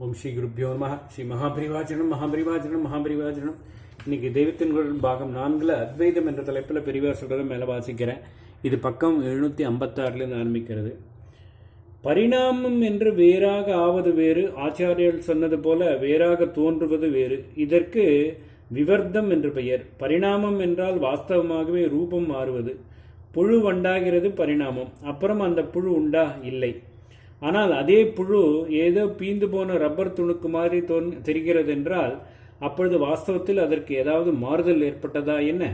ஓம் ஸ்ரீ குருப்பியோ நமः. ஸ்ரீ மகாபரிவாச்சனம் மகாபரிவாச்சனம். இன்னைக்கு தெய்வத்தின் குரல் பாகம் 4ல் அத்வைதம் என்ற தலைப்பில் பெரியவா சொல்கிறத மேலே வாசிக்கிறேன். இது பக்கம் 756 ஆரம்பிக்கிறது. பரிணாமம் என்று வேறாக ஆவது வேறு, ஆச்சாரியர்கள் சொன்னது போல வேறாக தோன்றுவது வேறு. இதற்கு விவர்த்தம் என்று பெயர். பரிணாமம் என்றால் வாஸ்தவமாகவே ரூபம் மாறுவது. புழு வண்டாகிறது பரிணாமம். அப்புறம் அந்த புழு உண்டா? இல்லை. ஆனால் அதே புழு ஏதோ பீந்து போன ரப்பர் துணுக்கு மாதிரி தெரிகிறது என்றால் அப்பொழுது வாஸ்தவத்தில் அதற்கு ஏதாவது மாறுதல் ஏற்பட்டதா என்ன?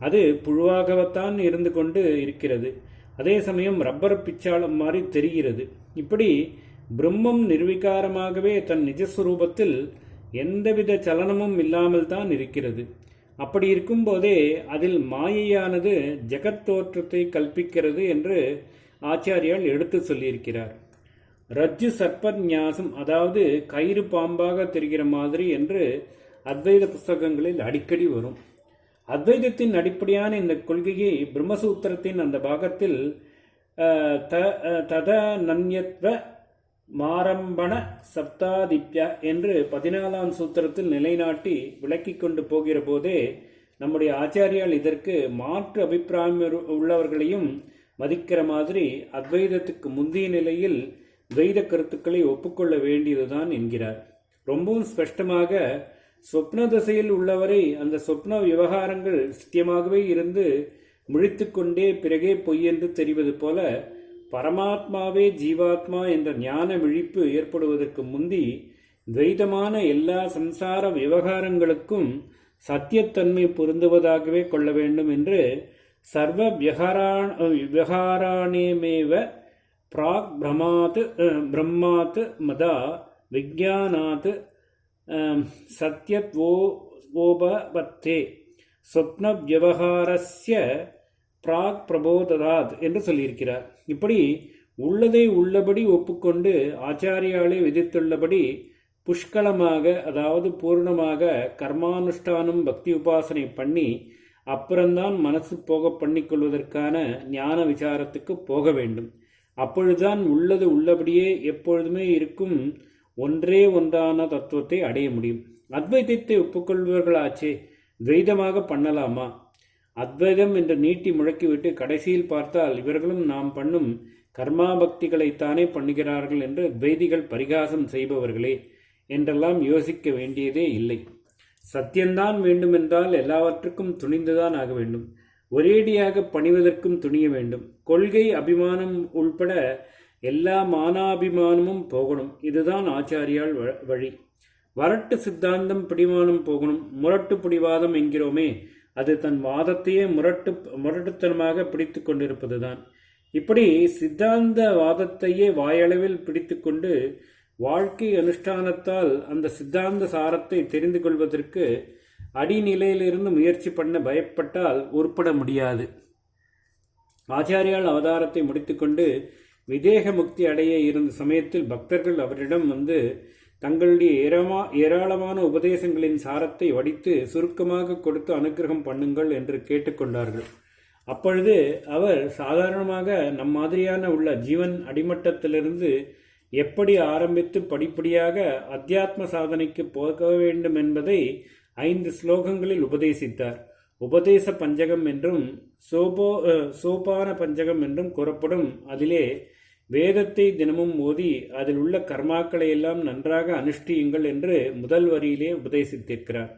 அது புழுவாகத்தான் இருந்து கொண்டு இருக்கிறது. அதே சமயம் ரப்பர் பிச்சாளம் மாதிரி தெரிகிறது. இப்படி பிரம்மம் நிர்விகாரமாகவே தன் நிஜஸ்வரூபத்தில் எந்தவித சலனமும் இல்லாமல் தான் இருக்கிறது. அப்படி இருக்கும்போதே அதில் மாயையானது ஜெகத் தோற்றத்தை கல்பிக்கிறது என்று ஆச்சாரியால் எடுத்து சொல்லியிருக்கிறார். ரஜ்ஜு சர்ப்பநியாசம், அதாவது கயிறு பாம்பாக தெரிகிற மாதிரி என்று அத்வைத புஸ்தகங்களில் அடிக்கடி வரும். அத்வைதத்தின் அடிப்படையான இந்த கொள்கையை பிரம்மசூத்திரத்தின் அந்த பாகத்தில் தத நன்யத்வ மாரம்பண சப்தாதிப்யா என்று 14ஆம் சூத்திரத்தில் நிலைநாட்டி விளக்கி கொண்டு போகிற போதே நம்முடைய ஆச்சாரியால் இதற்கு மாற்று அபிப்பிராயம் உள்ளவர்களையும் மதிக்கிற மாதிரி அத்வைதத்துக்கு முந்தைய நிலையில் துவைத கருத்துக்களை ஒப்புக்கொள்ள வேண்டியதுதான் என்கிறார். ரொம்பவும் ஸ்பஷ்டமாக சொப்ன தசையில் உள்ளவரை அந்த சொப்ன விவகாரங்கள் சத்தியமாகவே இருந்து முழித்து கொண்டே பிறகே பொய் என்று தெரிவது போல பரமாத்மாவே ஜீவாத்மா என்ற ஞான விழிப்பு ஏற்படுவதற்கு முந்தி துவைதமான எல்லா சம்சார விவகாரங்களுக்கும் சத்தியத்தன்மை பொருந்துவதாகவே கொள்ள வேண்டும் என்று சர்வ விவகாராணேமேவ பிராக் பிரம்மாத் மதா விஜானாத் சத்யத்வோபவத்தே சொப்ன விவகாரஸ்ய பிராக் பிரபோததாத் என்று சொல்லியிருக்கிறார். இப்படி உள்ளதை உள்ளபடி ஒப்புக்கொண்டு ஆச்சாரியாலே விதித்துள்ளபடி புஷ்கலமாக, அதாவது பூர்ணமாக கர்மானுஷ்டானம் பக்தி உபாசனை பண்ணி அப்புறம்தான் மனசு போக பண்ணிக்கொள்வதற்கான ஞான விசாரத்துக்கு போக வேண்டும். அப்பொழுதுதான் உள்ளது உள்ளபடியே எப்பொழுதுமே இருக்கும் ஒன்றே ஒன்றான தத்துவத்தை அடைய முடியும். அத்வைதத்தை ஒப்புக்கொள்வர்களாச்சே துவைதமாக பண்ணலாமா? அத்வைதம் என்று நீட்டி முழக்கிவிட்டு கடைசியில் பார்த்தால் இவர்களும் நாம் பண்ணும் கர்மா பக்திகளைத்தானே பண்ணுகிறார்கள் என்று துவைதிகள் பரிகாசம் செய்பவர்களே என்றெல்லாம் யோசிக்க வேண்டியதே இல்லை. சத்தியம்தான் வேண்டுமென்றால் எல்லாவற்றுக்கும் துணிந்துதான் ஆக வேண்டும். ஒரேடியாக பணிவதற்கும் துணிய வேண்டும். கொள்கை அபிமானம் உள்பட எல்லா மானாபிமானமும் போகணும். இதுதான் ஆச்சாரியால் வழி. வரட்டு சித்தாந்தம் பிடிமானம் போகணும். முரட்டு பிடிவாதம் என்கிறோமே, அது தன் வாதத்தையே முரட்டுத்தனமாக பிடித்து கொண்டிருப்பதுதான். இப்படி சித்தாந்த வாதத்தையே வாயளவில் பிடித்து கொண்டு வாழ்க்கை அனுஷ்டானத்தால் அந்த சித்தாந்த சாரத்தை தெரிந்து கொள்வதற்கு அடிநிலையிலிருந்து முயற்சி பண்ண பயப்பட்டால் உருப்பட முடியாது. ஆச்சாரியால் அவதாரத்தை முடித்துக்கொண்டு விதேக முக்தி அடைய இருந்த சமயத்தில் பக்தர்கள் அவரிடம் வந்து தங்களுடைய ஏராளமான உபதேசங்களின் சாரத்தை வடித்து சுருக்கமாக கொடுத்து அனுக்கிரகம் பண்ணுங்கள் என்று கேட்டுக்கொண்டார்கள். அப்பொழுது அவர் சாதாரணமாக நம் மாதிரியான உள்ள ஜீவன் அடிமட்டத்திலிருந்து எப்படி ஆரம்பித்து படிப்படியாக அத்தியாத்ம சாதனைக்கு போக வேண்டும் என்பதை 5 ஸ்லோகங்களில் உபதேசித்தார். உபதேச பஞ்சகம் என்றும் சோபான பஞ்சகம் என்றும் கூறப்படும். அதிலே வேதத்தை தினமும் ஓதி அதில் உள்ள கர்மாக்களை எல்லாம் நன்றாக அனுஷ்டியுங்கள் என்று முதல் வரியிலே உபதேசித்திருக்கிறார்.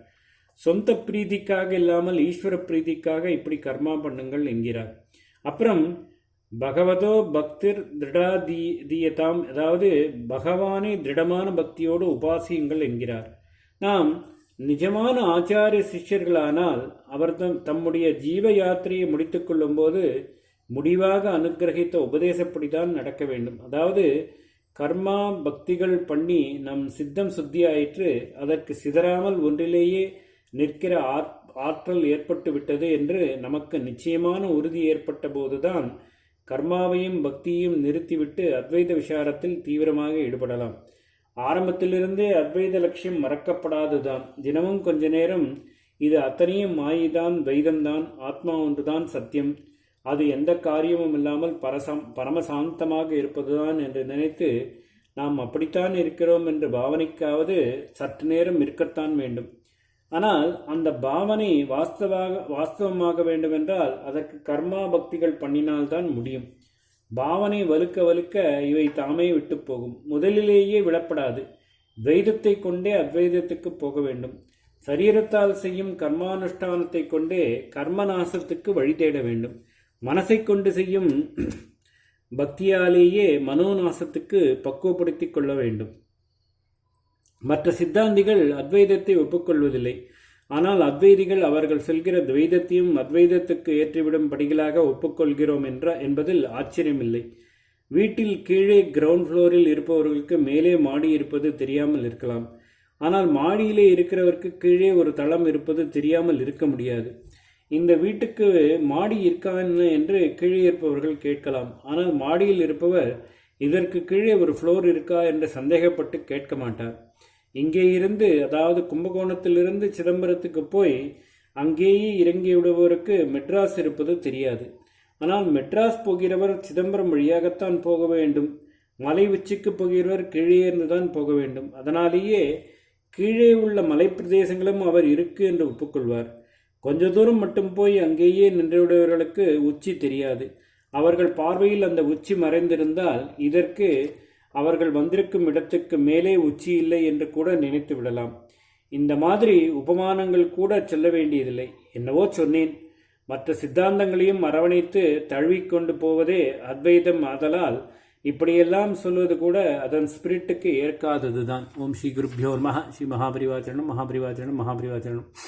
சொந்த பிரீதிக்காக இல்லாமல் ஈஸ்வர பிரீதிக்காக இப்படி கர்மா பண்ணுங்கள் என்கிறார். அப்புறம் பகவதோ பக்திர் திருடாதீயதாம், அதாவது பகவானை திருடமான பக்தியோடு உபாசியுங்கள் என்கிறார். நாம் நிஜமான ஆச்சாரிய சிஷ்யர்களானால் அவர் தம்முடைய ஜீவ யாத்திரையை முடித்து கொள்ளும் போது முடிவாக அனுகிரகித்த உபதேசப்படிதான் நடக்க வேண்டும். அதாவது கர்மா பக்திகள் பண்ணி நம் சித்தம் சுத்தியாயிற்று, அதற்கு சிதறாமல் ஒன்றிலேயே நிற்கிற ஆற்றல் ஏற்பட்டு விட்டது என்று நமக்கு நிச்சயமான உறுதி ஏற்பட்ட போதுதான் கர்மாவையும் பக்தியையும் நிறுத்திவிட்டு அத்வைத விசாரத்தில் தீவிரமாக ஈடுபடலாம். ஆரம்பத்திலிருந்தே அத்வைத லட்சியம் மறக்கப்படாதுதான். தினமும் கொஞ்ச நேரம் இது அத்தனையும் மாயிதான், துவைதம்தான், ஆத்மா ஒன்றுதான் சத்தியம், அது எந்த காரியமும் இல்லாமல் பரமசாந்தமாக இருப்பதுதான் என்று நினைத்து நாம் அப்படித்தான் இருக்கிறோம் என்ற பாவனைக்காவது சற்று நேரம் இருக்கத்தான் வேண்டும். ஆனால் அந்த பாவனை வாஸ்தவமாக வேண்டுமென்றால் அதற்கு கர்மா பக்திகள் பண்ணினால்தான் முடியும். பாவனை வலுக்க வலுக்க இவை தாமே விட்டு போகும். முதலிலேயே விடப்படாது. துவைதத்தை கொண்டே அத்வைதத்துக்கு போக வேண்டும். சரீரத்தால் செய்யும் கர்மானுஷ்டானத்தை கொண்டே கர்மநாசத்துக்கு வழி தேட வேண்டும். மனசை கொண்டு செய்யும் பக்தியாலேயே மனோநாசத்துக்கு பக்குவப்படுத்திக் கொள்ள வேண்டும். மற்ற சித்தாந்திகள் அத்வைதத்தை ஒப்புக்கொள்வதில்லை. ஆனால் அத்வைதிகள் அவர்கள் சொல்கிற துவைதத்தையும் அத்வைதத்துக்கு ஏற்றிவிடும் படிகளாக ஒப்புக்கொள்கிறோம் என்பதில் ஆச்சரியமில்லை. வீட்டில் கீழே கிரவுண்ட் ஃப்ளோரில் இருப்பவர்களுக்கு மேலே மாடி இருப்பது தெரியாமல் இருக்கலாம். ஆனால் மாடியிலே இருக்கிறவருக்கு கீழே ஒரு தளம் இருப்பது தெரியாமல் இருக்க முடியாது. இந்த வீட்டுக்கு மாடி இருக்கான்னு என்று கீழே இருப்பவர்கள் கேட்கலாம். ஆனால் மாடியில் இருப்பவர் இதற்கு கீழே ஒரு ஃப்ளோர் இருக்கா என்று சந்தேகப்பட்டு கேட்க மாட்டார். இங்கே இருந்து, அதாவது கும்பகோணத்திலிருந்து சிதம்பரத்துக்கு போய் அங்கேயே இறங்கி விடுபவருக்கு மெட்ராஸ் இருப்பது தெரியாது. ஆனால் மெட்ராஸ் போகிறவர் சிதம்பரம் வழியாகத்தான் போக வேண்டும். மலை உச்சிக்கு போகிறவர் கீழே இருந்துதான் போக வேண்டும். அதனாலேயே கீழே உள்ள மலை பிரதேசங்களும் அவர் இருக்கு என்று ஒப்புக்கொள்வார். கொஞ்ச தூரம் மட்டும் போய் அங்கேயே நின்றுவிடுவர்களுக்கு உச்சி தெரியாது. அவர்கள் பார்வையில் அந்த உச்சி மறைந்திருந்தால் இதற்கு அவர்கள் வந்திருக்கும் இடத்துக்கு மேலே உச்சி இல்லை என்று கூட நினைத்து விடலாம். இந்த மாதிரி உபமானங்கள் கூட சொல்ல வேண்டியதில்லை. என்னவோ சொன்னேன். மற்ற சித்தாந்தங்களையும் அரவணைத்து தழுவிக்கொண்டு போவதே அத்வைதம். ஆதலால் இப்படியெல்லாம் சொல்வது கூட அதன் ஸ்பிரிட்டுக்கு ஏற்காததுதான். ஓம் ஸ்ரீ குருப்யோ நமஹ. ஸ்ரீ மகாபரிவாச்சரணம் மகாபரிவாச்சரணம் மகாபரிவாச்சரணம்.